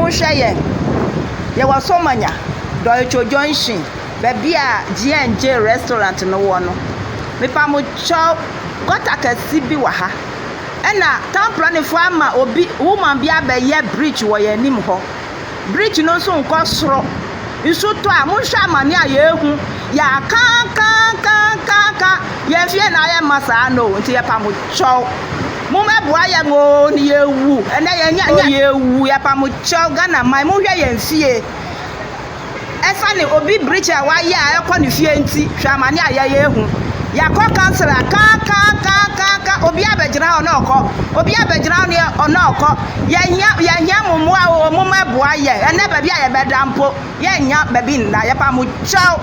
mo hwɛ yɛ yɛwɔ Somanya Deutsche Junction baabi a G&J restaurant no wɔ no mepa mo kyɛw gɔta kɛse bi wɔ ha ɛna tamplanifoɔ ama obi woman bi abɛyɛ bridge wɔ yɛn anim hɔ bridge no nso nkɔ soro nso to a monhwɛ amane a yɛhu yɛ kankankankanka yɛmfie na ayɛ ma saa no nti yɛpa mo kyɛw momɛboa yɛn o ne yɛwu ɛnɛ yɛnya yɛwu yɛpa mo kyɛw Ghana man mohwɛ yɛn fie ɛfa ne obi bridge a wayɛ a ɛkɔ ne fie nti hwɛ amane a yɛhu yakɔ kansela kankankankanka obi abɛgyina hɔ na ɔkɔ obi abɛgyina hɔ na ɔkɔ yɛhia mo mmoa o momɛboa yɛ ɛnɛ baabi a yɛbɛda mpo yɛnya baabi nna yɛpa mo kyɛw